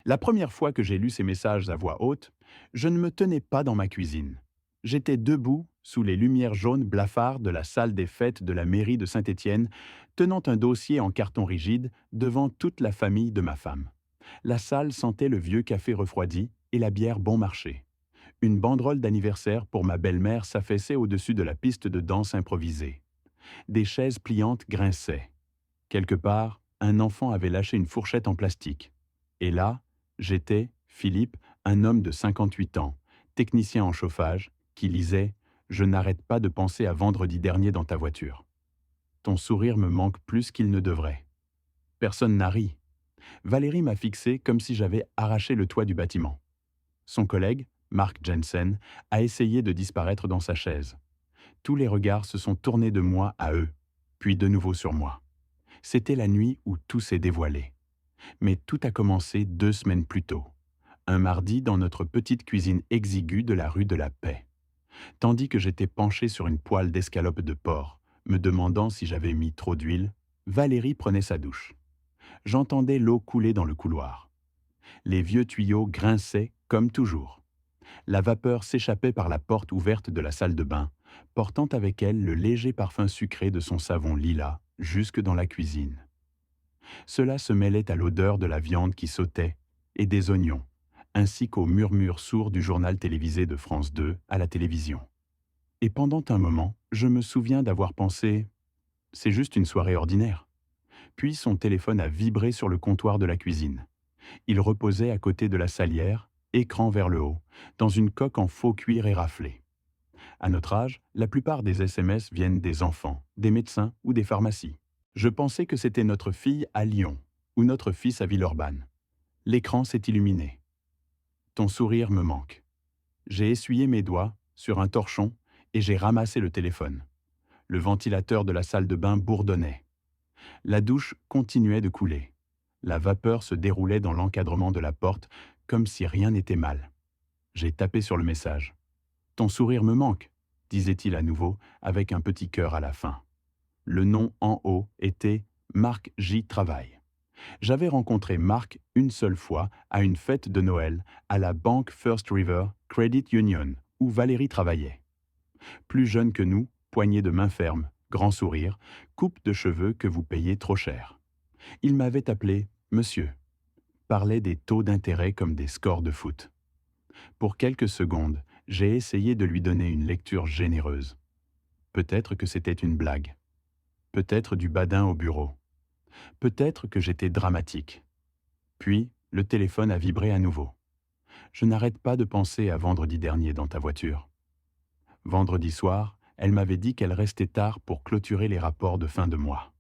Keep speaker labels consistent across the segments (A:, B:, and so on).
A: La première fois que j'ai lu ces messages à voix haute, je ne me tenais pas dans ma cuisine. J'étais debout, sous les lumières jaunes blafards de la salle des fêtes de la mairie de Saint-Étienne, tenant un dossier en carton rigide devant toute la famille de ma femme. La salle sentait le vieux café refroidi et la bière bon marché. Une banderole d'anniversaire pour ma belle-mère s'affaissait au-dessus de la piste de danse improvisée. Des chaises pliantes grinçaient. Quelque part, un enfant avait lâché une fourchette en plastique. Et là, j'étais, Philippe, un homme de 58 ans, technicien en chauffage, qui lisait « Je n'arrête pas de penser à vendredi dernier dans ta voiture. Ton sourire me manque plus qu'il ne devrait. » Personne n'a ri. Valérie m'a fixé comme si j'avais arraché le toit du bâtiment. Son collègue, Mark Jensen, a essayé de disparaître dans sa chaise. Tous les regards se sont tournés de moi à eux, puis de nouveau sur moi. C'était la nuit où tout s'est dévoilé. Mais tout a commencé 2 semaines plus tôt. Un mardi dans notre petite cuisine exiguë de la rue de la Paix. Tandis que j'étais penché sur une poêle d'escalope de porc, me demandant si j'avais mis trop d'huile, Valérie prenait sa douche. J'entendais l'eau couler dans le couloir. Les vieux tuyaux grinçaient comme toujours. La vapeur s'échappait par la porte ouverte de la salle de bain, portant avec elle le léger parfum sucré de son savon lilas jusque dans la cuisine. Cela se mêlait à l'odeur de la viande qui sautait et des oignons, ainsi qu'au murmure sourd du journal télévisé de France 2 à la télévision. Et pendant un moment, je me souviens d'avoir pensé « c'est juste une soirée ordinaire ». Puis son téléphone a vibré sur le comptoir de la cuisine. Il reposait à côté de la salière, écran vers le haut, dans une coque en faux cuir éraflé. À notre âge, la plupart des SMS viennent des enfants, des médecins ou des pharmacies. Je pensais que c'était notre fille à Lyon ou notre fils à Villeurbanne. L'écran s'est illuminé. Ton sourire me manque. J'ai essuyé mes doigts sur un torchon et j'ai ramassé le téléphone. Le ventilateur de la salle de bain bourdonnait. La douche continuait de couler. La vapeur se déroulait dans l'encadrement de la porte comme si rien n'était mal. J'ai tapé sur le message. « Ton sourire me manque », disait-il à nouveau avec un petit cœur à la fin. Le nom en haut était « Marc J. Travaille ». J'avais rencontré Marc une seule fois à une fête de Noël à la banque First River Credit Union où Valérie travaillait. Plus jeune que nous, poignée de main ferme, grand sourire, coupe de cheveux que vous payez trop cher. Il m'avait appelé « Monsieur », parlait des taux d'intérêt comme des scores de foot. Pour quelques secondes, j'ai essayé de lui donner une lecture généreuse. Peut-être que c'était une blague. Peut-être du badin au bureau. Peut-être que j'étais dramatique. Puis, le téléphone a vibré à nouveau. Je n'arrête pas de penser à vendredi dernier dans ta voiture. Vendredi soir, elle m'avait dit qu'elle restait tard pour clôturer les rapports de fin de mois.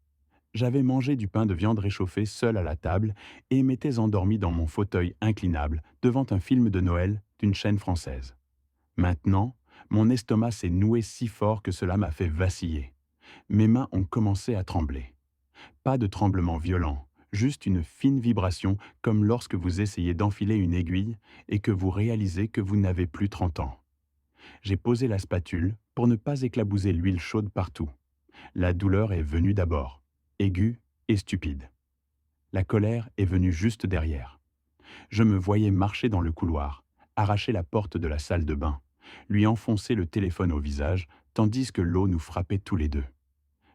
A: J'avais mangé du pain de viande réchauffé seul à la table et m'étais endormi dans mon fauteuil inclinable devant un film de Noël d'une chaîne française. Maintenant, mon estomac s'est noué si fort que cela m'a fait vaciller. Mes mains ont commencé à trembler. Pas de tremblement violent, juste une fine vibration comme lorsque vous essayez d'enfiler une aiguille et que vous réalisez que vous n'avez plus 30 ans. J'ai posé la spatule pour ne pas éclabouser l'huile chaude partout. La douleur est venue d'abord, aiguë et stupide. La colère est venue juste derrière. Je me voyais marcher dans le couloir, arracher la porte de la salle de bain, lui enfoncer le téléphone au visage, tandis que l'eau nous frappait tous les deux.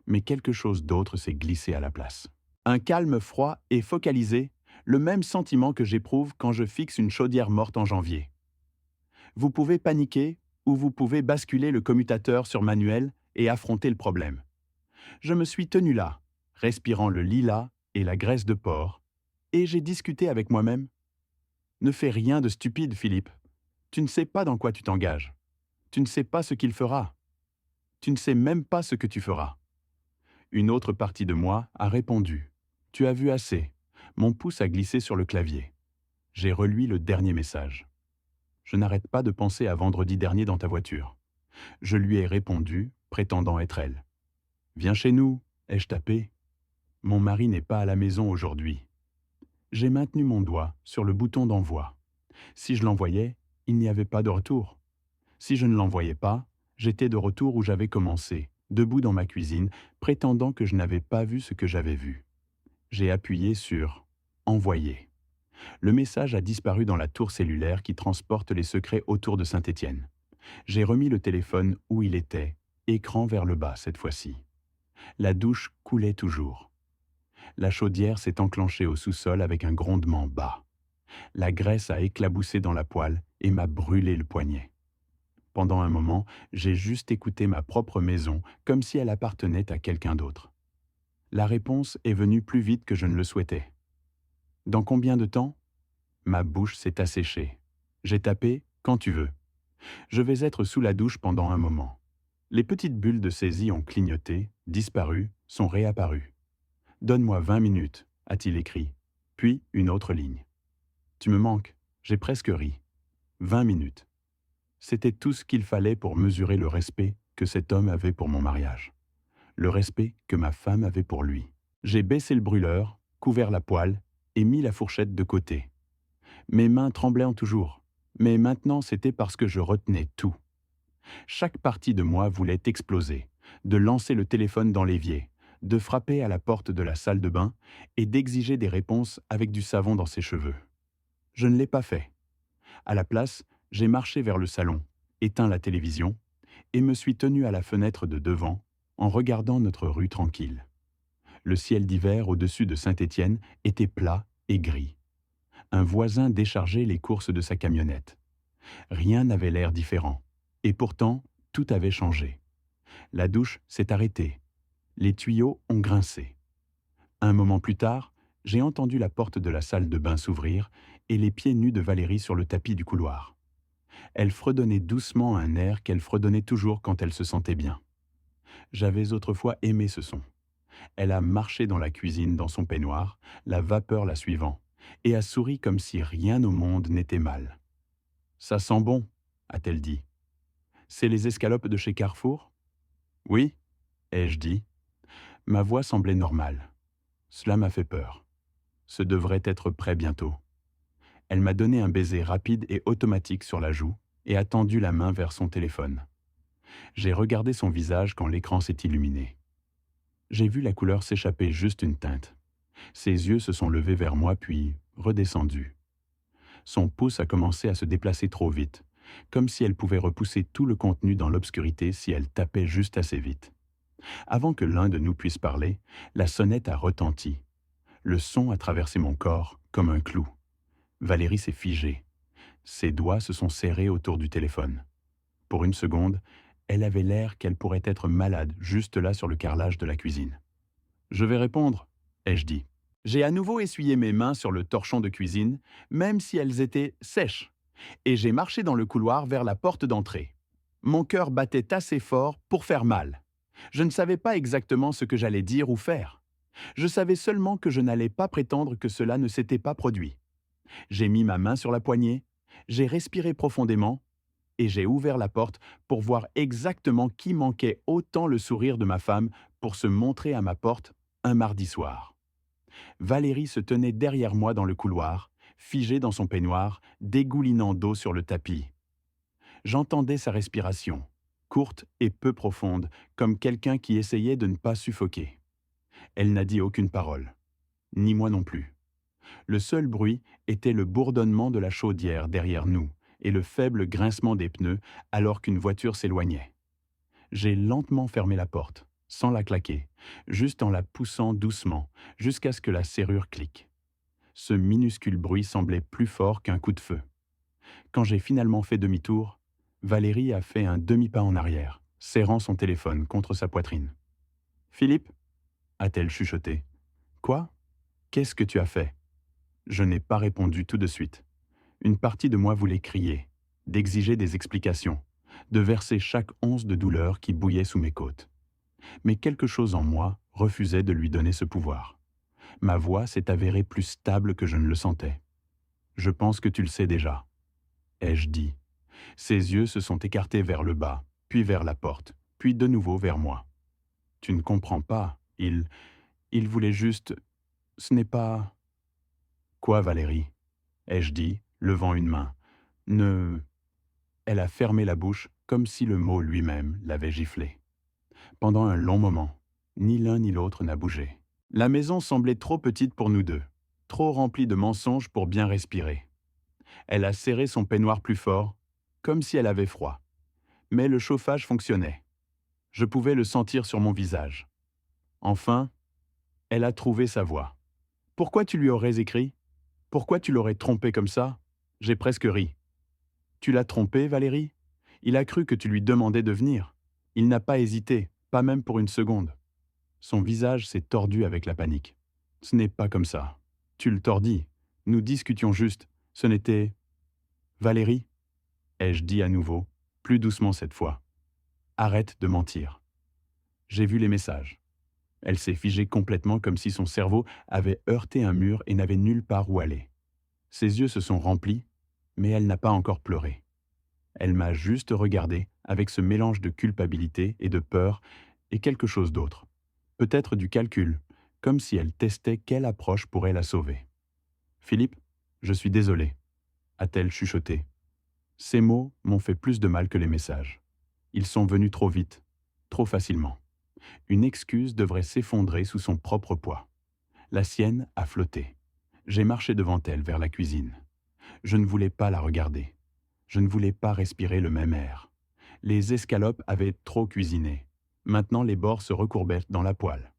A: Mais quelque chose d'autre s'est glissé à la place. Un calme froid et focalisé, le même sentiment que j'éprouve quand je fixe une chaudière morte en janvier. Vous pouvez paniquer ou vous pouvez basculer le commutateur sur manuel et affronter le problème. Je me suis tenu là, respirant le lilas et la graisse de porc, et j'ai discuté avec moi-même. Ne fais rien de stupide, Philippe. Tu ne sais pas dans quoi tu t'engages. Tu ne sais pas ce qu'il fera. Tu ne sais même pas ce que tu feras. Une autre partie de moi a répondu. Tu as vu assez. Mon pouce a glissé sur le clavier. J'ai relu le dernier message. Je n'arrête pas de penser à vendredi dernier dans ta voiture. Je lui ai répondu, prétendant être elle. Viens chez nous, ai-je tapé. Mon mari n'est pas à la maison aujourd'hui. J'ai maintenu mon doigt sur le bouton d'envoi. Si je l'envoyais, il n'y avait pas de retour. Si je ne l'envoyais pas, j'étais de retour où j'avais commencé, debout dans ma cuisine, prétendant que je n'avais pas vu ce que j'avais vu. J'ai appuyé sur « Envoyer ». Le message a disparu dans la tour cellulaire qui transporte les secrets autour de Saint-Étienne. J'ai remis le téléphone où il était, écran vers le bas cette fois-ci. La douche coulait toujours. La chaudière s'est enclenchée au sous-sol avec un grondement bas. La graisse a éclaboussé dans la poêle et m'a brûlé le poignet. Pendant un moment, j'ai juste écouté ma propre maison comme si elle appartenait à quelqu'un d'autre. La réponse est venue plus vite que je ne le souhaitais. Dans combien de temps? Ma bouche s'est asséchée. J'ai tapé « quand tu veux ». Je vais être sous la douche pendant un moment. Les petites bulles de saisie ont clignoté, disparu, sont réapparues. « Donne-moi 20 minutes », a-t-il écrit. Puis une autre ligne. « Tu me manques », j'ai presque ri. 20 minutes. C'était tout ce qu'il fallait pour mesurer le respect que cet homme avait pour mon mariage. Le respect que ma femme avait pour lui. J'ai baissé le brûleur, couvert la poêle et mis la fourchette de côté. Mes mains tremblaient toujours, mais maintenant c'était parce que je retenais tout. Chaque partie de moi voulait exploser, de lancer le téléphone dans l'évier, de frapper à la porte de la salle de bain et d'exiger des réponses avec du savon dans ses cheveux. Je ne l'ai pas fait. À la place, j'ai marché vers le salon, éteint la télévision et me suis tenu à la fenêtre de devant en regardant notre rue tranquille. Le ciel d'hiver au-dessus de Saint-Étienne était plat et gris. Un voisin déchargeait les courses de sa camionnette. Rien n'avait l'air différent. Et pourtant, tout avait changé. La douche s'est arrêtée. Les tuyaux ont grincé. Un moment plus tard, j'ai entendu la porte de la salle de bain s'ouvrir et les pieds nus de Valérie sur le tapis du couloir. Elle fredonnait doucement un air qu'elle fredonnait toujours quand elle se sentait bien. J'avais autrefois aimé ce son. Elle a marché dans la cuisine dans son peignoir, la vapeur la suivant, et a souri comme si rien au monde n'était mal. « Ça sent bon », a-t-elle dit. « C'est les escalopes de chez Carrefour ?»« Oui », ai-je dit. Ma voix semblait normale. Cela m'a fait peur. Ce devrait être prêt bientôt. Elle m'a donné un baiser rapide et automatique sur la joue et a tendu la main vers son téléphone. J'ai regardé son visage quand l'écran s'est illuminé. J'ai vu la couleur s'échapper juste une teinte. Ses yeux se sont levés vers moi puis redescendus. Son pouce a commencé à se déplacer trop vite, comme si elle pouvait repousser tout le contenu dans l'obscurité si elle tapait juste assez vite. Avant que l'un de nous puisse parler, la sonnette a retenti. Le son a traversé mon corps comme un clou. Valérie s'est figée. Ses doigts se sont serrés autour du téléphone. Pour une seconde, elle avait l'air qu'elle pourrait être malade juste là sur le carrelage de la cuisine. « Je vais répondre », ai-je dit. J'ai à nouveau essuyé mes mains sur le torchon de cuisine, même si elles étaient sèches, et j'ai marché dans le couloir vers la porte d'entrée. Mon cœur battait assez fort pour faire mal. Je ne savais pas exactement ce que j'allais dire ou faire. Je savais seulement que je n'allais pas prétendre que cela ne s'était pas produit. J'ai mis ma main sur la poignée, j'ai respiré profondément et j'ai ouvert la porte pour voir exactement qui manquait autant le sourire de ma femme pour se montrer à ma porte un mardi soir. Valérie se tenait derrière moi dans le couloir, figée dans son peignoir, dégoulinant d'eau sur le tapis. J'entendais sa respiration, courte et peu profonde, comme quelqu'un qui essayait de ne pas suffoquer. Elle n'a dit aucune parole, ni moi non plus. Le seul bruit était le bourdonnement de la chaudière derrière nous et le faible grincement des pneus alors qu'une voiture s'éloignait. J'ai lentement fermé la porte, sans la claquer, juste en la poussant doucement, jusqu'à ce que la serrure clique. Ce minuscule bruit semblait plus fort qu'un coup de feu. Quand j'ai finalement fait demi-tour, Valérie a fait un demi-pas en arrière, serrant son téléphone contre sa poitrine. « Philippe ?» a-t-elle chuchoté. « Quoi? Qu'est-ce que tu as fait ?» Je n'ai pas répondu tout de suite. Une partie de moi voulait crier, d'exiger des explications, de verser chaque once de douleur qui bouillait sous mes côtes. Mais quelque chose en moi refusait de lui donner ce pouvoir. Ma voix s'est avérée plus stable que je ne le sentais. « Je pense que tu le sais déjà », ai-je dit. Ses yeux se sont écartés vers le bas, puis vers la porte, puis de nouveau vers moi. « Tu ne comprends pas, il voulait juste... Ce n'est pas... » « Quoi, Valérie ?» ai-je dit, levant une main. « Ne... » Elle a fermé la bouche comme si le mot lui-même l'avait giflé. Pendant un long moment, ni l'un ni l'autre n'a bougé. La maison semblait trop petite pour nous deux. trop remplie de mensonges pour bien respirer. Elle a serré son peignoir plus fort, comme si elle avait froid. Mais le chauffage fonctionnait. Je pouvais le sentir sur mon visage. Enfin, elle a trouvé sa voie. Pourquoi tu lui aurais écrit? Pourquoi tu l'aurais trompé comme ça? J'ai presque ri. Tu l'as trompé, Valérie? Il a cru que tu lui demandais de venir. Il n'a pas hésité, pas même pour une seconde. Son visage s'est tordu avec la panique. Ce n'est pas comme ça. Tu le tordis. Nous discutions juste. Ce n'était... Valérie, ai-je dit à nouveau, plus doucement cette fois. Arrête de mentir. J'ai vu les messages. Elle s'est figée complètement comme si son cerveau avait heurté un mur et n'avait nulle part où aller. Ses yeux se sont remplis, mais elle n'a pas encore pleuré. Elle m'a juste regardé avec ce mélange de culpabilité et de peur et quelque chose d'autre. Peut-être du calcul, comme si elle testait quelle approche pourrait la sauver. Philippe, je suis désolé, a-t-elle chuchoté. Ces mots m'ont fait plus de mal que les messages. Ils sont venus trop vite, trop facilement. Une excuse devrait s'effondrer sous son propre poids. La sienne a flotté. J'ai marché devant elle vers la cuisine. Je ne voulais pas la regarder. Je ne voulais pas respirer le même air. Les escalopes avaient trop cuisiné. Maintenant, les bords se recourbaient dans la poêle.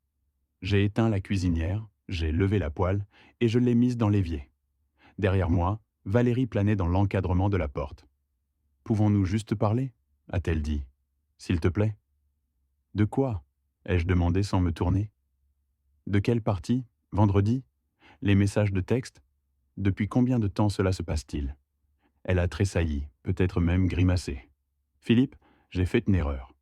A: J'ai éteint la cuisinière, j'ai levé la poêle et je l'ai mise dans l'évier. Derrière moi, Valérie planait dans l'encadrement de la porte. « Pouvons-nous juste parler ?» a-t-elle dit. « S'il te plaît ?» « De quoi ?» ai-je demandé sans me tourner. « De quelle partie? Vendredi? Les messages de texte? Depuis combien de temps cela se passe-t-il ?» Elle a tressailli, peut-être même grimacé. « Philippe, j'ai fait une erreur.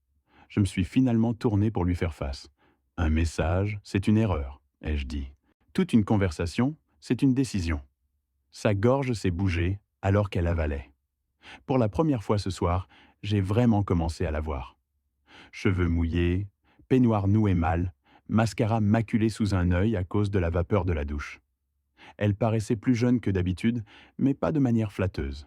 A: Je me suis finalement tourné pour lui faire face. Un message, c'est une erreur, ai-je dit. Toute une conversation, c'est une décision. » Sa gorge s'est bougée alors qu'elle avalait. Pour la première fois ce soir, j'ai vraiment commencé à la voir. Cheveux mouillés, peignoir noué mal, mascara maculé sous un œil à cause de la vapeur de la douche. Elle paraissait plus jeune que d'habitude, mais pas de manière flatteuse.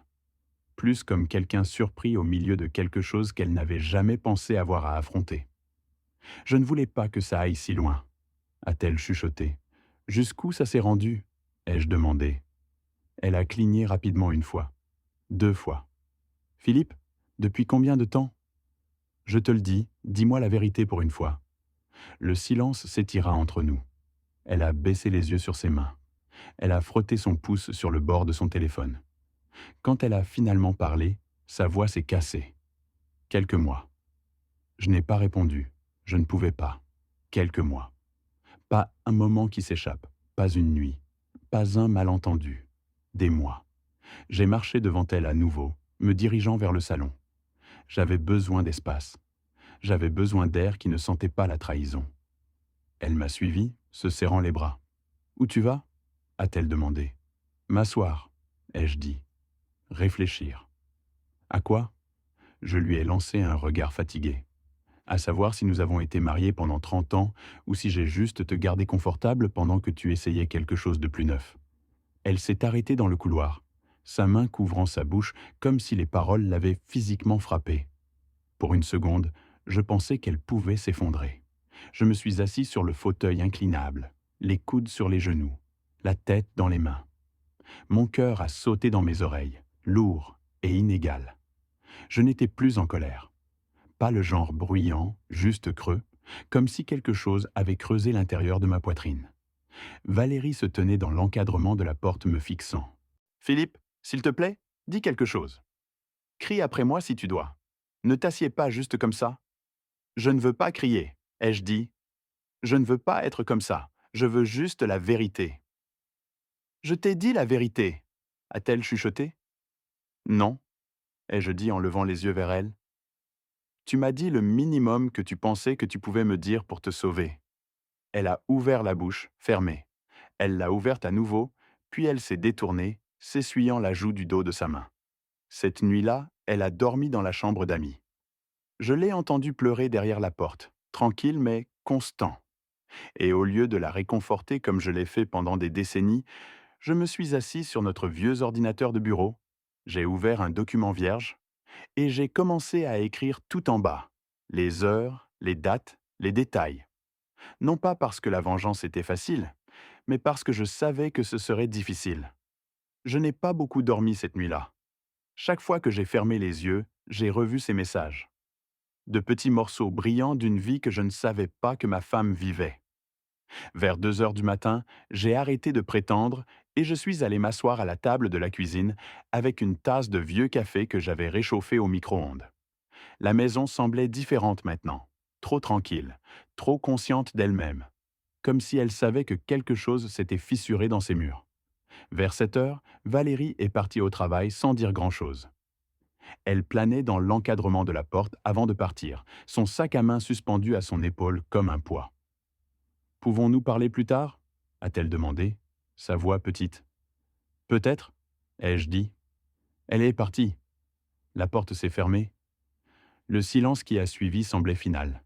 A: Plus comme quelqu'un surpris au milieu de quelque chose qu'elle n'avait jamais pensé avoir à affronter. « Je ne voulais pas que ça aille si loin, » a-t-elle chuchoté. « Jusqu'où ça s'est rendu ?» ai-je demandé. Elle a cligné rapidement une fois, 2 fois. « Philippe, depuis combien de temps ?»« Je te le dis, dis-moi la vérité pour une fois. » Le silence s'étira entre nous. Elle a baissé les yeux sur ses mains. Elle a frotté son pouce sur le bord de son téléphone. Quand elle a finalement parlé, sa voix s'est cassée. « Quelques mois. » Je n'ai pas répondu. Je ne pouvais pas. Quelques mois. Pas un moment qui s'échappe, pas une nuit, pas un malentendu. Des mois. J'ai marché devant elle à nouveau, me dirigeant vers le salon. J'avais besoin d'espace. J'avais besoin d'air qui ne sentait pas la trahison. Elle m'a suivi, se serrant les bras. « Où tu vas ?» a-t-elle demandé. « M'asseoir, ai-je dit. Réfléchir. À quoi ? Je lui ai lancé un regard fatigué. À savoir si nous avons été mariés pendant 30 ans ou si j'ai juste te gardé confortable pendant que tu essayais quelque chose de plus neuf. Elle s'est arrêtée dans le couloir, sa main couvrant sa bouche comme si les paroles l'avaient physiquement frappée. Pour une seconde, je pensais qu'elle pouvait s'effondrer. Je me suis assis sur le fauteuil inclinable, les coudes sur les genoux, la tête dans les mains. Mon cœur a sauté dans mes oreilles, lourd et inégal. Je n'étais plus en colère. Pas le genre bruyant, juste creux, comme si quelque chose avait creusé l'intérieur de ma poitrine. Valérie se tenait dans l'encadrement de la porte me fixant. « Philippe, s'il te plaît, dis quelque chose. Crie après moi si tu dois. Ne t'assieds pas juste comme ça. » « Je ne veux pas crier, ai-je dit. Je ne veux pas être comme ça. Je veux juste la vérité. »« Je t'ai dit la vérité, » a-t-elle chuchoté. « Non, » ai-je dit en levant les yeux vers elle. « Tu m'as dit le minimum que tu pensais que tu pouvais me dire pour te sauver. » Elle a ouvert la bouche, fermée. Elle l'a ouverte à nouveau, puis elle s'est détournée, s'essuyant la joue du dos de sa main. Cette nuit-là, elle a dormi dans la chambre d'amis. Je l'ai entendue pleurer derrière la porte, tranquille mais constant. Et au lieu de la réconforter comme je l'ai fait pendant des décennies, je me suis assis sur notre vieux ordinateur de bureau, j'ai ouvert un document vierge, et j'ai commencé à écrire tout en bas, les heures, les dates, les détails. Non pas parce que la vengeance était facile, mais parce que je savais que ce serait difficile. Je n'ai pas beaucoup dormi cette nuit-là. Chaque fois que j'ai fermé les yeux, j'ai revu ces messages. De petits morceaux brillants d'une vie que je ne savais pas que ma femme vivait. Vers 2 heures du matin, j'ai arrêté de prétendre et je suis allé m'asseoir à la table de la cuisine avec une tasse de vieux café que j'avais réchauffé au micro-ondes. La maison semblait différente maintenant, trop tranquille, trop consciente d'elle-même, comme si elle savait que quelque chose s'était fissuré dans ses murs. Vers 7 heures, Valérie est partie au travail sans dire grand-chose. Elle planait dans l'encadrement de la porte avant de partir, son sac à main suspendu à son épaule comme un poids. Pouvons-nous parler plus tard a-t-elle demandé, sa voix petite. Peut-être, ai-je dit. Elle est partie. La porte s'est fermée. Le silence qui a suivi semblait final.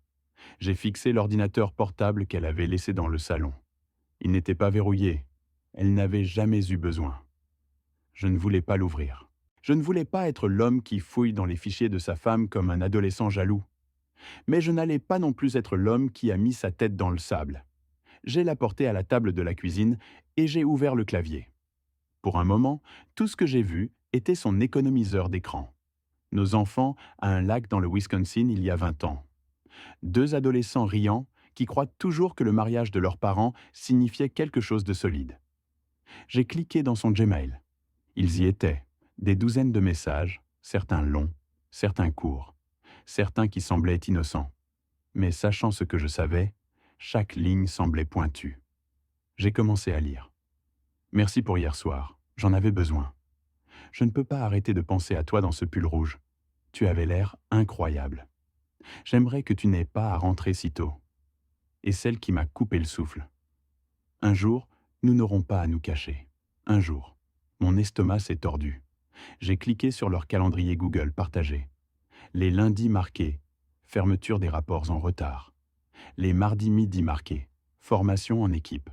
A: J'ai fixé l'ordinateur portable qu'elle avait laissé dans le salon. Il n'était pas verrouillé. Elle n'avait jamais eu besoin. Je ne voulais pas l'ouvrir. Je ne voulais pas être l'homme qui fouille dans les fichiers de sa femme comme un adolescent jaloux. Mais je n'allais pas non plus être l'homme qui a mis sa tête dans le sable. J'ai la portée à la table de la cuisine et j'ai ouvert le clavier. Pour un moment, tout ce que j'ai vu était son économiseur d'écran. Nos enfants à un lac dans le Wisconsin il y a 20 ans. 2 adolescents riants qui croient toujours que le mariage de leurs parents signifiait quelque chose de solide. J'ai cliqué dans son Gmail. Ils y étaient, des douzaines de messages, certains longs, certains courts, certains qui semblaient innocents. Mais sachant ce que je savais, chaque ligne semblait pointue. J'ai commencé à lire. Merci pour hier soir, j'en avais besoin. Je ne peux pas arrêter de penser à toi dans ce pull rouge. Tu avais l'air incroyable. J'aimerais que tu n'aies pas à rentrer si tôt. Et celle qui m'a coupé le souffle. Un jour, nous n'aurons pas à nous cacher. Un jour. Mon estomac s'est tordu. J'ai cliqué sur leur calendrier Google partagé. Les lundis marqués, fermeture des rapports en retard. Les mardis midi marqués, formation en équipe.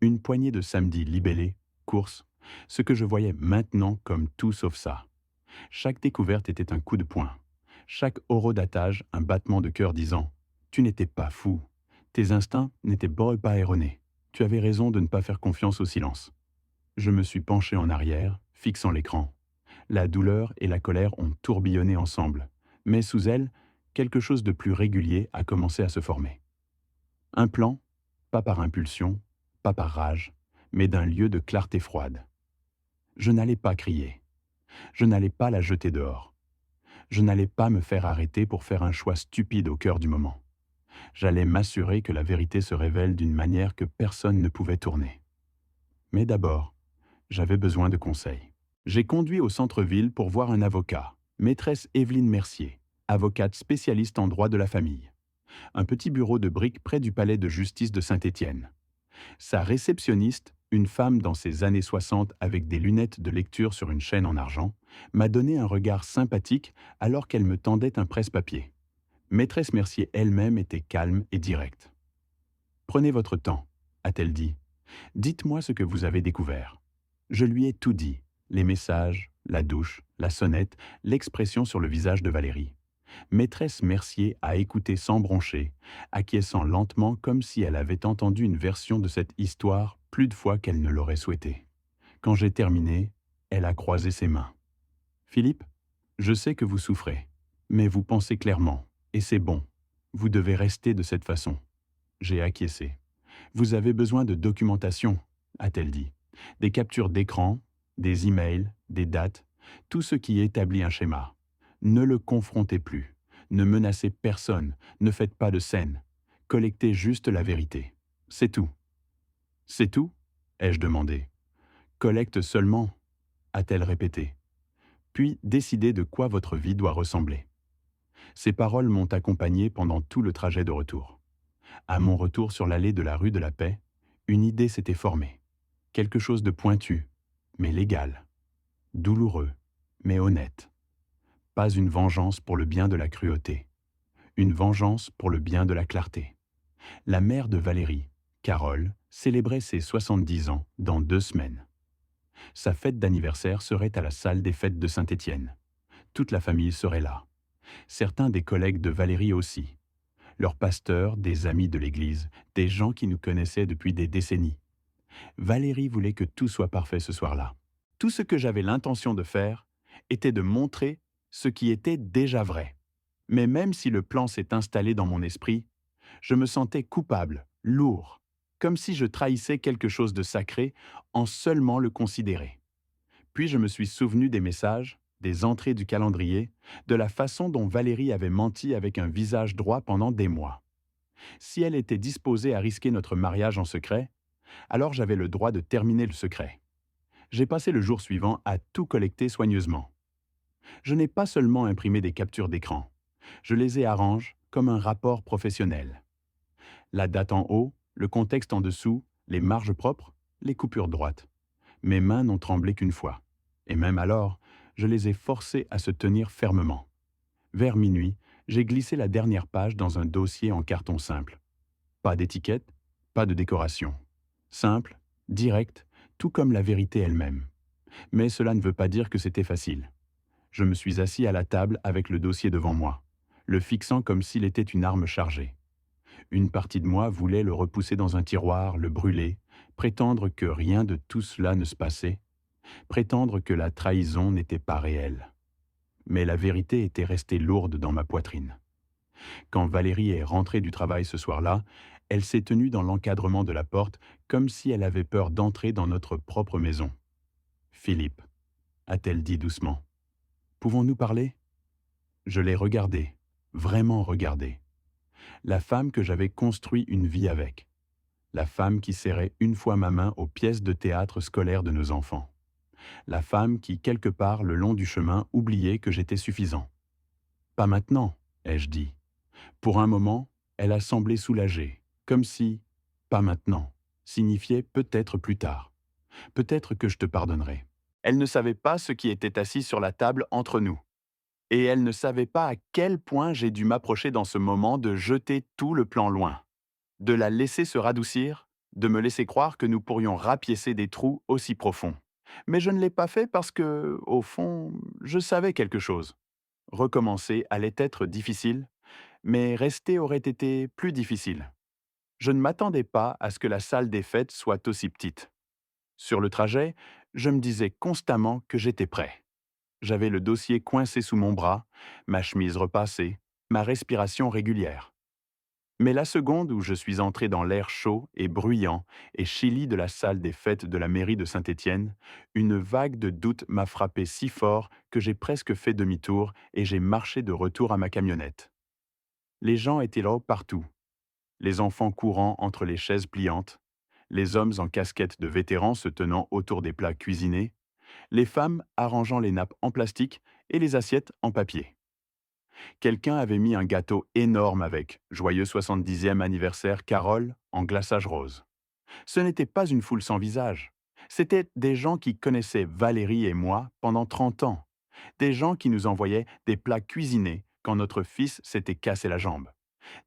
A: Une poignée de samedis libellés, courses, ce que je voyais maintenant comme tout sauf ça. Chaque découverte était un coup de poing. Chaque horodatage, un battement de cœur disant « Tu n'étais pas fou. Tes instincts n'étaient pas erronés. Tu avais raison de ne pas faire confiance au silence. » Je me suis penché en arrière, fixant l'écran. La douleur et la colère ont tourbillonné ensemble, mais sous elle, quelque chose de plus régulier a commencé à se former. Un plan, pas par impulsion, pas par rage, mais d'un lieu de clarté froide. Je n'allais pas crier. Je n'allais pas la jeter dehors. Je n'allais pas me faire arrêter pour faire un choix stupide au cœur du moment. J'allais m'assurer que la vérité se révèle d'une manière que personne ne pouvait tourner. Mais d'abord, j'avais besoin de conseils. J'ai conduit au centre-ville pour voir un avocat, maîtresse Evelyne Mercier, avocate spécialiste en droit de la famille. Un petit bureau de briques près du palais de justice de Saint-Étienne. Sa réceptionniste, une femme dans ses années 60 avec des lunettes de lecture sur une chaîne en argent, m'a donné un regard sympathique alors qu'elle me tendait un presse-papier. Maîtresse Mercier elle-même était calme et directe. « Prenez votre temps », a-t-elle dit. « Dites-moi ce que vous avez découvert. » Je lui ai tout dit, les messages, la douche, la sonnette, l'expression sur le visage de Valérie. Maîtresse Mercier a écouté sans broncher, acquiesçant lentement comme si elle avait entendu une version de cette histoire plus de fois qu'elle ne l'aurait souhaité. Quand j'ai terminé, elle a croisé ses mains. « Philippe, je sais que vous souffrez, mais vous pensez clairement, et c'est bon. Vous devez rester de cette façon. » J'ai acquiescé. « Vous avez besoin de documentation, » a-t-elle dit. « Des captures d'écran, des emails, des dates, tout ce qui établit un schéma. Ne le confrontez plus. Ne menacez personne. Ne faites pas de scène. Collectez juste la vérité. C'est tout. » « C'est tout ?» ai-je demandé. « Collecte seulement ?» a-t-elle répété. « Puis décidez de quoi votre vie doit ressembler. » Ces paroles m'ont accompagné pendant tout le trajet de retour. À mon retour sur l'allée de la rue de la Paix, une idée s'était formée. Quelque chose de pointu, mais légal. Douloureux, mais honnête. Pas une vengeance pour le bien de la cruauté. Une vengeance pour le bien de la clarté. La mère de Valérie, Carole, célébrait ses 70 ans dans 2 semaines. Sa fête d'anniversaire serait à la salle des fêtes de Saint-Étienne. Toute la famille serait là. Certains des collègues de Valérie aussi. Leurs pasteurs, des amis de l'Église, des gens qui nous connaissaient depuis des décennies. Valérie voulait que tout soit parfait ce soir-là. Tout ce que j'avais l'intention de faire était de montrer ce qui était déjà vrai. Mais même si le plan s'est installé dans mon esprit, je me sentais coupable, lourd, comme si je trahissais quelque chose de sacré en seulement le considérer. Puis je me suis souvenu des messages, des entrées du calendrier, de la façon dont Valérie avait menti avec un visage droit pendant des mois. Si elle était disposée à risquer notre mariage en secret, alors j'avais le droit de terminer le secret. J'ai passé le jour suivant à tout collecter soigneusement. Je n'ai pas seulement imprimé des captures d'écran, je les ai arrangées comme un rapport professionnel. La date en haut, le contexte en dessous, les marges propres, les coupures droites. Mes mains n'ont tremblé qu'une fois. Et même alors, je les ai forcées à se tenir fermement. Vers minuit, j'ai glissé la dernière page dans un dossier en carton simple. Pas d'étiquette, pas de décoration. Simple, direct, tout comme la vérité elle-même. Mais cela ne veut pas dire que c'était facile. Je me suis assis à la table avec le dossier devant moi, le fixant comme s'il était une arme chargée. Une partie de moi voulait le repousser dans un tiroir, le brûler, prétendre que rien de tout cela ne se passait, prétendre que la trahison n'était pas réelle. Mais la vérité était restée lourde dans ma poitrine. Quand Valérie est rentrée du travail ce soir-là, elle s'est tenue dans l'encadrement de la porte comme si elle avait peur d'entrer dans notre propre maison. « Philippe », a-t-elle dit doucement, « pouvons-nous parler ?» Je l'ai regardée, vraiment regardée. La femme que j'avais construit une vie avec. La femme qui serrait une fois ma main aux pièces de théâtre scolaires de nos enfants. La femme qui, quelque part le long du chemin, oubliait que j'étais suffisant. « Pas maintenant », ai-je dit. Pour un moment, elle a semblé soulagée, comme si « pas maintenant » signifiait peut-être plus tard. Peut-être que je te pardonnerai. Elle ne savait pas ce qui était assis sur la table entre nous. Et elle ne savait pas à quel point j'ai dû m'approcher dans ce moment de jeter tout le plan loin, de la laisser se radoucir, de me laisser croire que nous pourrions rapiécer des trous aussi profonds. Mais je ne l'ai pas fait parce que, au fond, je savais quelque chose. Recommencer allait être difficile, mais rester aurait été plus difficile. Je ne m'attendais pas à ce que la salle des fêtes soit aussi petite. Sur le trajet, je me disais constamment que j'étais prêt. J'avais le dossier coincé sous mon bras, ma chemise repassée, ma respiration régulière. Mais la seconde où je suis entré dans l'air chaud et bruyant et chili de la salle des fêtes de la mairie de Saint-Étienne, une vague de doute m'a frappé si fort que j'ai presque fait demi-tour et j'ai marché de retour à ma camionnette. Les gens étaient là partout. Les enfants courant entre les chaises pliantes, les hommes en casquette de vétérans se tenant autour des plats cuisinés, les femmes arrangeant les nappes en plastique et les assiettes en papier. Quelqu'un avait mis un gâteau énorme avec « Joyeux 70e anniversaire Carole » en glaçage rose. Ce n'était pas une foule sans visage. C'étaient des gens qui connaissaient Valérie et moi pendant 30 ans. Des gens qui nous envoyaient des plats cuisinés quand notre fils s'était cassé la jambe.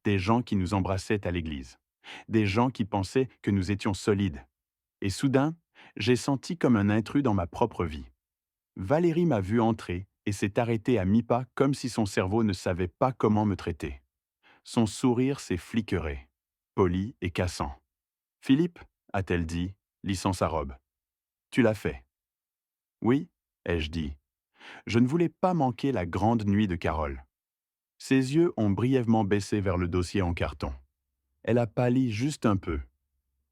A: Des gens qui nous embrassaient à l'église. Des gens qui pensaient que nous étions solides. Et soudain, j'ai senti comme un intrus dans ma propre vie. Valérie m'a vu entrer et s'est arrêtée à mi-pas comme si son cerveau ne savait pas comment me traiter. Son sourire s'est fliqueré, poli et cassant. « Philippe » a-t-elle dit, lissant sa robe. « Tu l'as fait. »« Oui » ai-je dit. Je ne voulais pas manquer la grande nuit de Carole. Ses yeux ont brièvement baissé vers le dossier en carton. Elle a pâli juste un peu.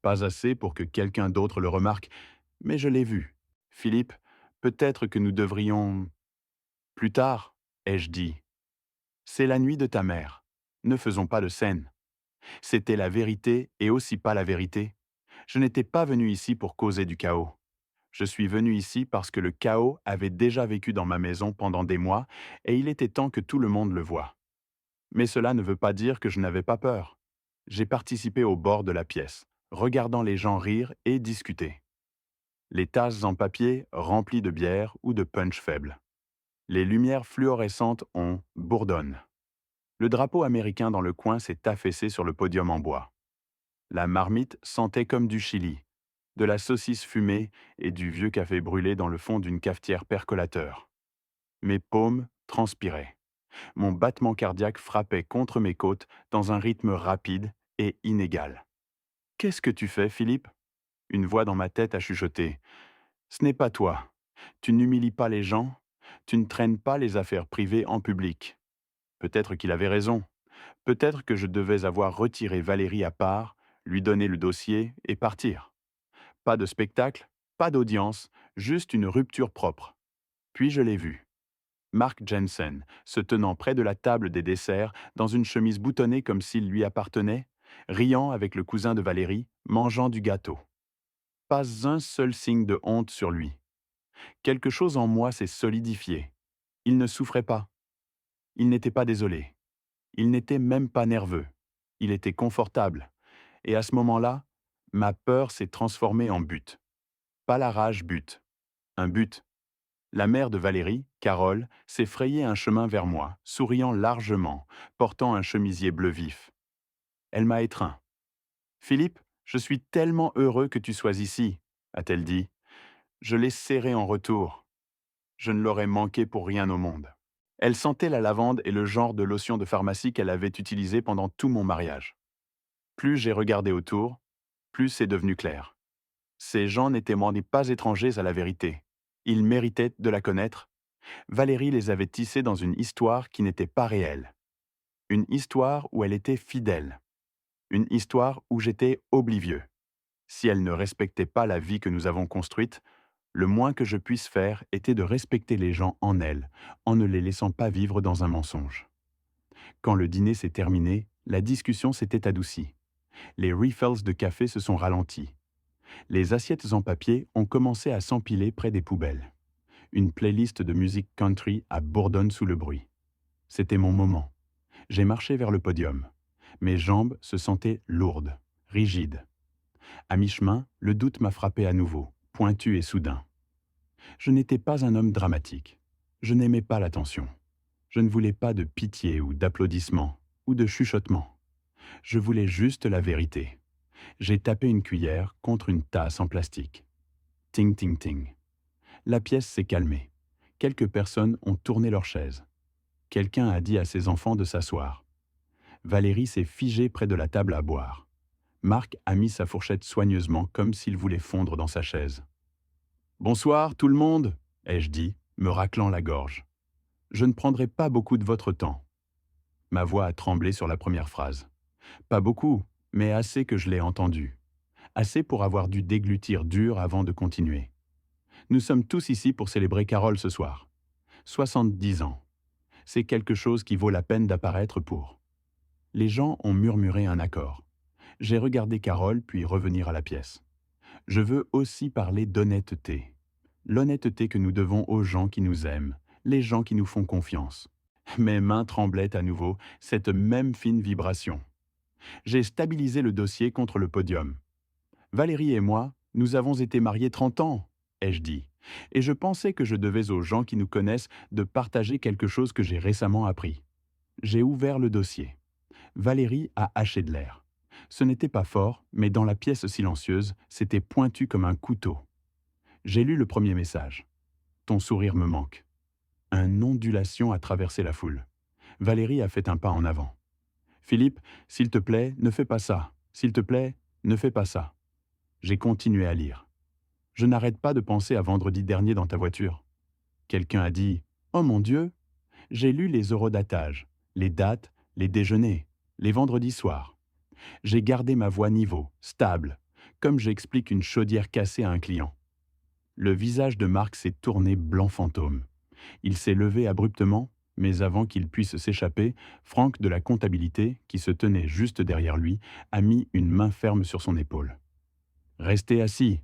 A: Pas assez pour que quelqu'un d'autre le remarque, mais je l'ai vu. « Philippe, peut-être que nous devrions… » « Plus tard, ai-je dit. C'est la nuit de ta mère. Ne faisons pas de scène. C'était la vérité et aussi pas la vérité. Je n'étais pas venu ici pour causer du chaos. Je suis venu ici parce que le chaos avait déjà vécu dans ma maison pendant des mois et il était temps que tout le monde le voie. Mais cela ne veut pas dire que je n'avais pas peur. J'ai participé au bord de la pièce, regardant les gens rire et discuter. Les tasses en papier remplies de bière ou de punch faible. Les lumières fluorescentes bourdonnent. Le drapeau américain dans le coin s'est affaissé sur le podium en bois. La marmite sentait comme du chili, de la saucisse fumée et du vieux café brûlé dans le fond d'une cafetière percolateur. Mes paumes transpiraient. Mon battement cardiaque frappait contre mes côtes dans un rythme rapide et inégal. « Qu'est-ce que tu fais, Philippe » Une voix dans ma tête a chuchoté. Ce n'est pas toi. Tu n'humilies pas les gens. Tu ne traînes pas les affaires privées en public. Peut-être qu'il avait raison. Peut-être que je devais avoir retiré Valérie à part, lui donner le dossier et partir. Pas de spectacle, pas d'audience, juste une rupture propre. Puis je l'ai vu. Mark Jensen, se tenant près de la table des desserts, dans une chemise boutonnée comme s'il lui appartenait, riant avec le cousin de Valérie, mangeant du gâteau. Pas un seul signe de honte sur lui. Quelque chose en moi s'est solidifié. Il ne souffrait pas. Il n'était pas désolé. Il n'était même pas nerveux. Il était confortable. Et à ce moment-là, ma peur s'est transformée en but. Pas la rage but. Un but. La mère de Valérie, Carole, s'est frayée un chemin vers moi, souriant largement, portant un chemisier bleu vif. Elle m'a étreint. Philippe, je suis tellement heureux que tu sois ici, a-t-elle dit. Je l'ai serré en retour. Je ne l'aurais manqué pour rien au monde. Elle sentait la lavande et le genre de lotion de pharmacie qu'elle avait utilisé pendant tout mon mariage. Plus j'ai regardé autour, plus c'est devenu clair. Ces gens n'étaient pas étrangers à la vérité. Ils méritaient de la connaître. Valérie les avait tissés dans une histoire qui n'était pas réelle. Une histoire où elle était fidèle. Une histoire où j'étais oblivieux. Si elle ne respectait pas la vie que nous avons construite, le moins que je puisse faire était de respecter les gens en elle, en ne les laissant pas vivre dans un mensonge. Quand le dîner s'est terminé, la discussion s'était adoucie. Les refills de café se sont ralentis. Les assiettes en papier ont commencé à s'empiler près des poubelles. Une playlist de musique country bourdonne sous le bruit. C'était mon moment. J'ai marché vers le podium. Mes jambes se sentaient lourdes, rigides. À mi-chemin, le doute m'a frappé à nouveau, pointu et soudain. Je n'étais pas un homme dramatique. Je n'aimais pas l'attention. Je ne voulais pas de pitié ou d'applaudissements, ou de chuchotements. Je voulais juste la vérité. J'ai tapé une cuillère contre une tasse en plastique. Ting ting ting. La pièce s'est calmée. Quelques personnes ont tourné leur chaise. Quelqu'un a dit à ses enfants de s'asseoir. Valérie s'est figée près de la table à boire. Marc a mis sa fourchette soigneusement comme s'il voulait fondre dans sa chaise. « Bonsoir, tout le monde !» ai-je dit, me raclant la gorge. « Je ne prendrai pas beaucoup de votre temps. » Ma voix a tremblé sur la première phrase. Pas beaucoup, mais assez que je l'ai entendue. Assez pour avoir dû déglutir dur avant de continuer. Nous sommes tous ici pour célébrer Carole ce soir. 70 ans. C'est quelque chose qui vaut la peine d'apparaître pour. Les gens ont murmuré un accord. J'ai regardé Carole puis revenir à la pièce. Je veux aussi parler d'honnêteté. L'honnêteté que nous devons aux gens qui nous aiment, les gens qui nous font confiance. Mes mains tremblaient à nouveau, cette même fine vibration. J'ai stabilisé le dossier contre le podium. Valérie et moi, nous avons été mariés 30 ans, ai-je dit, et je pensais que je devais aux gens qui nous connaissent de partager quelque chose que j'ai récemment appris. J'ai ouvert le dossier. Valérie a haché de l'air. Ce n'était pas fort, mais dans la pièce silencieuse, c'était pointu comme un couteau. J'ai lu le premier message. Ton sourire me manque. Un ondulation a traversé la foule. Valérie a fait un pas en avant. Philippe, s'il te plaît, ne fais pas ça. S'il te plaît, ne fais pas ça. J'ai continué à lire. Je n'arrête pas de penser à vendredi dernier dans ta voiture. Quelqu'un a dit « Oh mon Dieu !» J'ai lu les horodatage, les dates, les déjeuners, les vendredis soirs. J'ai gardé ma voix niveau, stable, comme j'explique une chaudière cassée à un client. Le visage de Marc s'est tourné blanc fantôme. Il s'est levé abruptement, mais avant qu'il puisse s'échapper, Franck de la comptabilité, qui se tenait juste derrière lui, a mis une main ferme sur son épaule. « Restez assis !»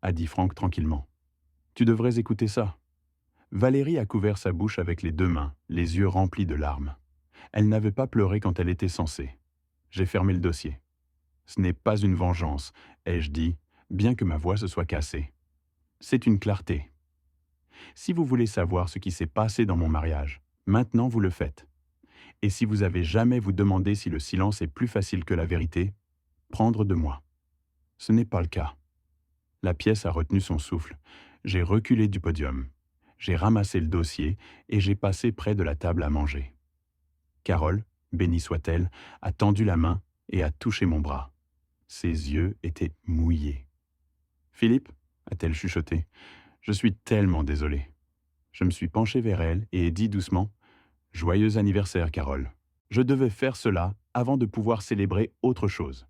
A: a dit Franck tranquillement. « Tu devrais écouter ça. » Valérie a couvert sa bouche avec les deux mains, les yeux remplis de larmes. Elle n'avait pas pleuré quand elle était censée. J'ai fermé le dossier. « Ce n'est pas une vengeance, ai-je dit, bien que ma voix se soit cassée. C'est une clarté. Si vous voulez savoir ce qui s'est passé dans mon mariage, maintenant vous le faites. Et si vous avez jamais vous demandé si le silence est plus facile que la vérité, prendre de moi. Ce n'est pas le cas. » La pièce a retenu son souffle. J'ai reculé du podium. J'ai ramassé le dossier et j'ai passé près de la table à manger. Carole, bénie soit-elle, a tendu la main et a touché mon bras. Ses yeux étaient mouillés. Philippe, a-t-elle chuchoté, je suis tellement désolé. Je me suis penché vers elle et ai dit doucement, joyeux anniversaire, Carole. Je devais faire cela avant de pouvoir célébrer autre chose.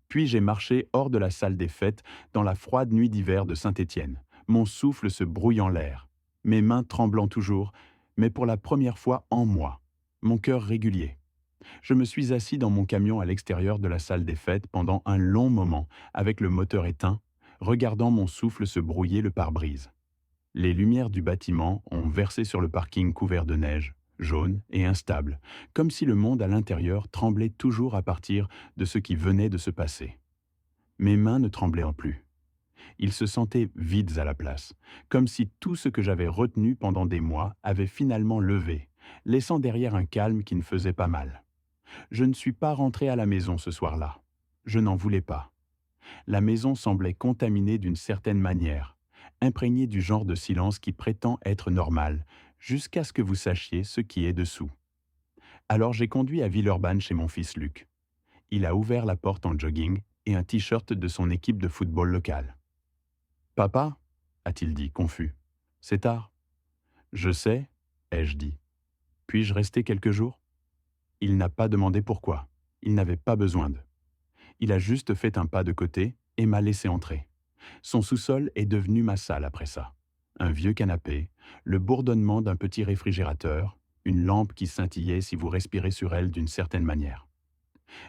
A: Puis j'ai marché hors de la salle des fêtes dans la froide nuit d'hiver de Saint-Étienne, mon souffle se brouillant l'air, mes mains tremblant toujours, mais pour la première fois en moi, mon cœur régulier. Je me suis assis dans mon camion à l'extérieur de la salle des fêtes pendant un long moment, avec le moteur éteint, regardant mon souffle se brouiller le pare-brise. Les lumières du bâtiment ont versé sur le parking couvert de neige, jaune et instable, comme si le monde à l'intérieur tremblait toujours à partir de ce qui venait de se passer. Mes mains ne tremblaient en plus. Ils se sentaient vides à la place, comme si tout ce que j'avais retenu pendant des mois avait finalement levé, laissant derrière un calme qui ne faisait pas mal. Je ne suis pas rentré à la maison ce soir-là. Je n'en voulais pas. La maison semblait contaminée d'une certaine manière, imprégnée du genre de silence qui prétend être normal, jusqu'à ce que vous sachiez ce qui est dessous. Alors j'ai conduit à Villeurbanne chez mon fils Luc. Il a ouvert la porte en jogging et un t-shirt de son équipe de football locale. « Papa ?» a-t-il dit, confus. « C'est tard. »« Je sais, » ai-je dit. « Puis-je rester quelques jours ?» Il n'a pas demandé pourquoi. Il n'avait pas besoin de. Il a juste fait un pas de côté et m'a laissé entrer. Son sous-sol est devenu ma salle après ça. Un vieux canapé, le bourdonnement d'un petit réfrigérateur, une lampe qui scintillait si vous respirez sur elle d'une certaine manière.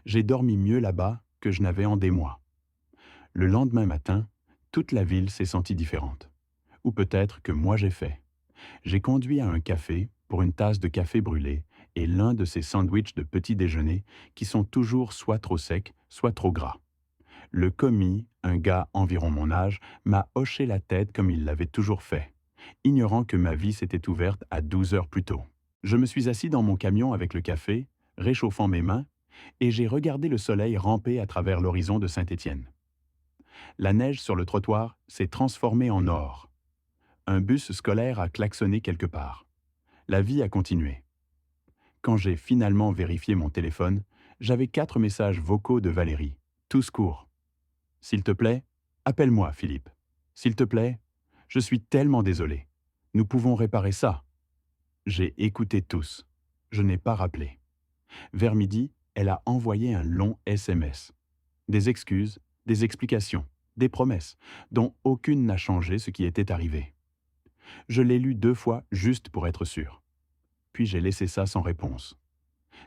A: J'ai dormi mieux là-bas que je n'avais en des mois. Le lendemain matin, toute la ville s'est sentie différente. Ou peut-être que moi j'ai fait. J'ai conduit à un café pour une tasse de café brûlé et l'un de ces sandwichs de petit déjeuner qui sont toujours soit trop secs, soit trop gras. Le commis, un gars environ mon âge, m'a hoché la tête comme il l'avait toujours fait, ignorant que ma vie s'était ouverte à 12 heures plus tôt. Je me suis assis dans mon camion avec le café, réchauffant mes mains, et j'ai regardé le soleil ramper à travers l'horizon de Saint-Étienne. La neige sur le trottoir s'est transformée en or. Un bus scolaire a klaxonné quelque part. La vie a continué. Quand j'ai finalement vérifié mon téléphone, j'avais 4 messages vocaux de Valérie, tous courts. « S'il te plaît, appelle-moi, Philippe. S'il te plaît, je suis tellement désolé. Nous pouvons réparer ça. » J'ai écouté tous. Je n'ai pas rappelé. Vers midi, elle a envoyé un long SMS. Des excuses, des explications, des promesses, dont aucune n'a changé ce qui était arrivé. Je l'ai lu 2 fois juste pour être sûr. Puis j'ai laissé ça sans réponse.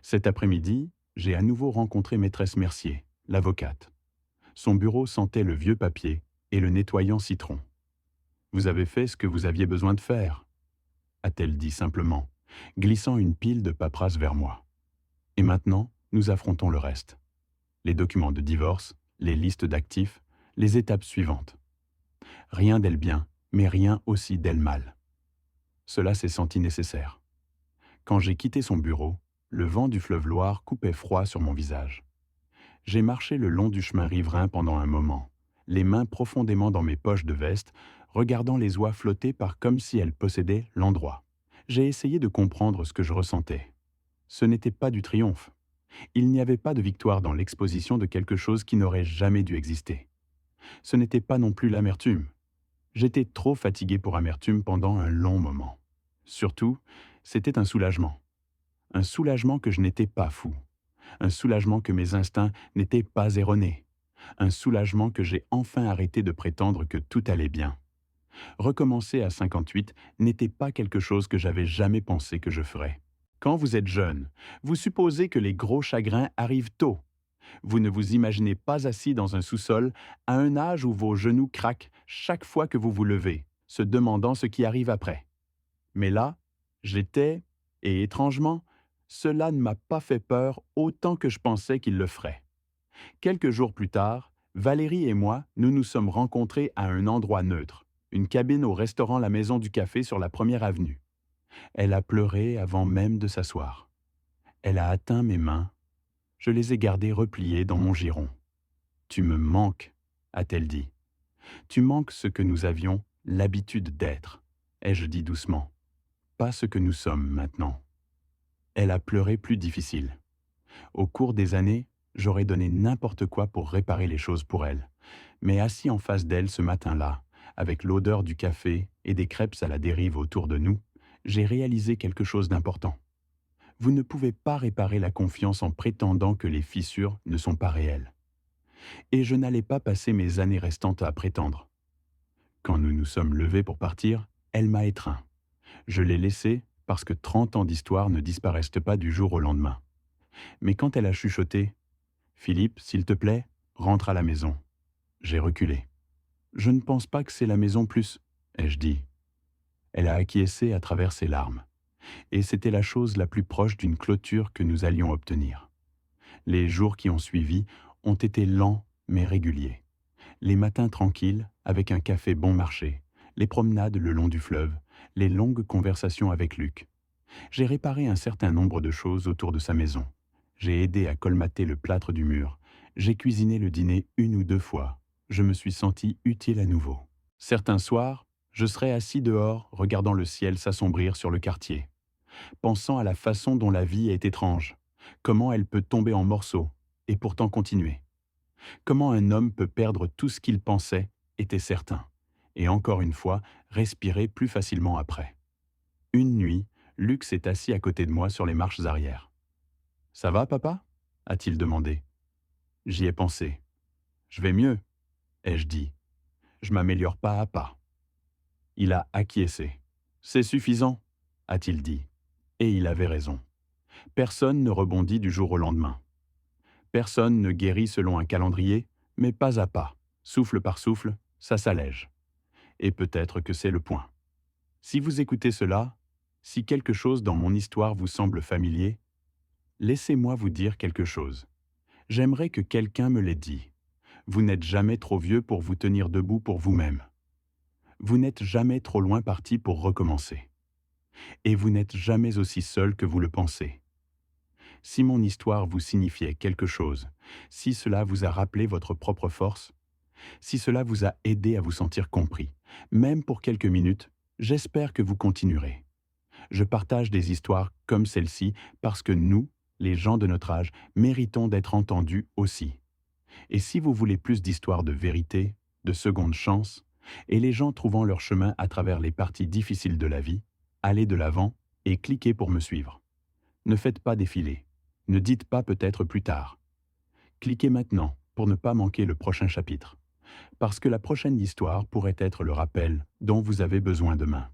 A: Cet après-midi, j'ai à nouveau rencontré maîtresse Mercier, l'avocate. Son bureau sentait le vieux papier et le nettoyant citron. « Vous avez fait ce que vous aviez besoin de faire », a-t-elle dit simplement, glissant une pile de paperasse vers moi. « Et maintenant, nous affrontons le reste. Les documents de divorce, les listes d'actifs, les étapes suivantes. Rien d'elle bien, mais rien aussi d'elle mal. » Cela s'est senti nécessaire. Quand j'ai quitté son bureau, le vent du fleuve Loire coupait froid sur mon visage. J'ai marché le long du chemin riverain pendant un moment, les mains profondément dans mes poches de veste, regardant les oies flotter par comme si elles possédaient l'endroit. J'ai essayé de comprendre ce que je ressentais. Ce n'était pas du triomphe. Il n'y avait pas de victoire dans l'exposition de quelque chose qui n'aurait jamais dû exister. Ce n'était pas non plus l'amertume. J'étais trop fatigué pour amertume pendant un long moment. Surtout, c'était un soulagement. Un soulagement que je n'étais pas fou. Un soulagement que mes instincts n'étaient pas erronés. Un soulagement que j'ai enfin arrêté de prétendre que tout allait bien. Recommencer à 58 n'était pas quelque chose que j'avais jamais pensé que je ferais. Quand vous êtes jeune, vous supposez que les gros chagrins arrivent tôt. Vous ne vous imaginez pas assis dans un sous-sol à un âge où vos genoux craquent chaque fois que vous vous levez, se demandant ce qui arrive après. Mais là, j'étais, et étrangement, cela ne m'a pas fait peur autant que je pensais qu'il le ferait. Quelques jours plus tard, Valérie et moi, nous nous sommes rencontrés à un endroit neutre, une cabine au restaurant La Maison du Café sur la 1er avenue. Elle a pleuré avant même de s'asseoir. Elle a atteint mes mains. Je les ai gardées repliées dans mon giron. « Tu me manques », a-t-elle dit. « Tu manques ce que nous avions l'habitude d'être », ai-je dit doucement. « Pas ce que nous sommes maintenant. » Elle a pleuré plus difficile. Au cours des années, j'aurais donné n'importe quoi pour réparer les choses pour elle, Mais assis en face d'elle ce matin-là, avec l'odeur du café et des crêpes à la dérive autour de nous, j'ai réalisé quelque chose d'important. Vous ne pouvez pas réparer la confiance en prétendant que les fissures ne sont pas réelles. Et je n'allais pas passer mes années restantes à prétendre. Quand nous nous sommes levés pour partir, elle m'a étreint. Je l'ai laissée parce que 30 ans d'histoire ne disparaissent pas du jour au lendemain. Mais quand elle a chuchoté « Philippe, s'il te plaît, rentre à la maison », j'ai reculé. « Je ne pense pas que c'est la maison plus », ai-je dit. Elle a acquiescé à travers ses larmes. Et c'était la chose la plus proche d'une clôture que nous allions obtenir. Les jours qui ont suivi ont été lents mais réguliers. Les matins tranquilles, avec un café bon marché, les promenades le long du fleuve, les longues conversations avec Luc. J'ai réparé un certain nombre de choses autour de sa maison. J'ai aidé à colmater le plâtre du mur. J'ai cuisiné le dîner 1 ou 2 fois. Je me suis senti utile à nouveau. Certains soirs, je serais assis dehors, regardant le ciel s'assombrir sur le quartier, pensant à la façon dont la vie est étrange, comment elle peut tomber en morceaux et pourtant continuer. Comment un homme peut perdre tout ce qu'il pensait, était certain, et encore une fois, respirer plus facilement après. Une nuit, Luc s'est assis à côté de moi sur les marches arrière. « Ça va, papa » a-t-il demandé. J'y ai pensé. « Je vais mieux » ai-je dit. « Je m'améliore pas à pas. » Il a acquiescé. « C'est suffisant » a-t-il dit. Et il avait raison. Personne ne rebondit du jour au lendemain. Personne ne guérit selon un calendrier, mais pas à pas, souffle par souffle, ça s'allège. Et peut-être que c'est le point. Si vous écoutez cela, si quelque chose dans mon histoire vous semble familier, laissez-moi vous dire quelque chose. J'aimerais que quelqu'un me l'ait dit. Vous n'êtes jamais trop vieux pour vous tenir debout pour vous-même. Vous n'êtes jamais trop loin parti pour recommencer. Et vous n'êtes jamais aussi seul que vous le pensez. Si mon histoire vous signifiait quelque chose, si cela vous a rappelé votre propre force, si cela vous a aidé à vous sentir compris, même pour quelques minutes, j'espère que vous continuerez. Je partage des histoires comme celle-ci parce que nous, les gens de notre âge, méritons d'être entendus aussi. Et si vous voulez plus d'histoires de vérité, de seconde chance, et les gens trouvant leur chemin à travers les parties difficiles de la vie, allez de l'avant et cliquez pour me suivre. Ne faites pas défiler. Ne dites pas peut-être plus tard. Cliquez maintenant pour ne pas manquer le prochain chapitre. Parce que la prochaine histoire pourrait être le rappel dont vous avez besoin demain.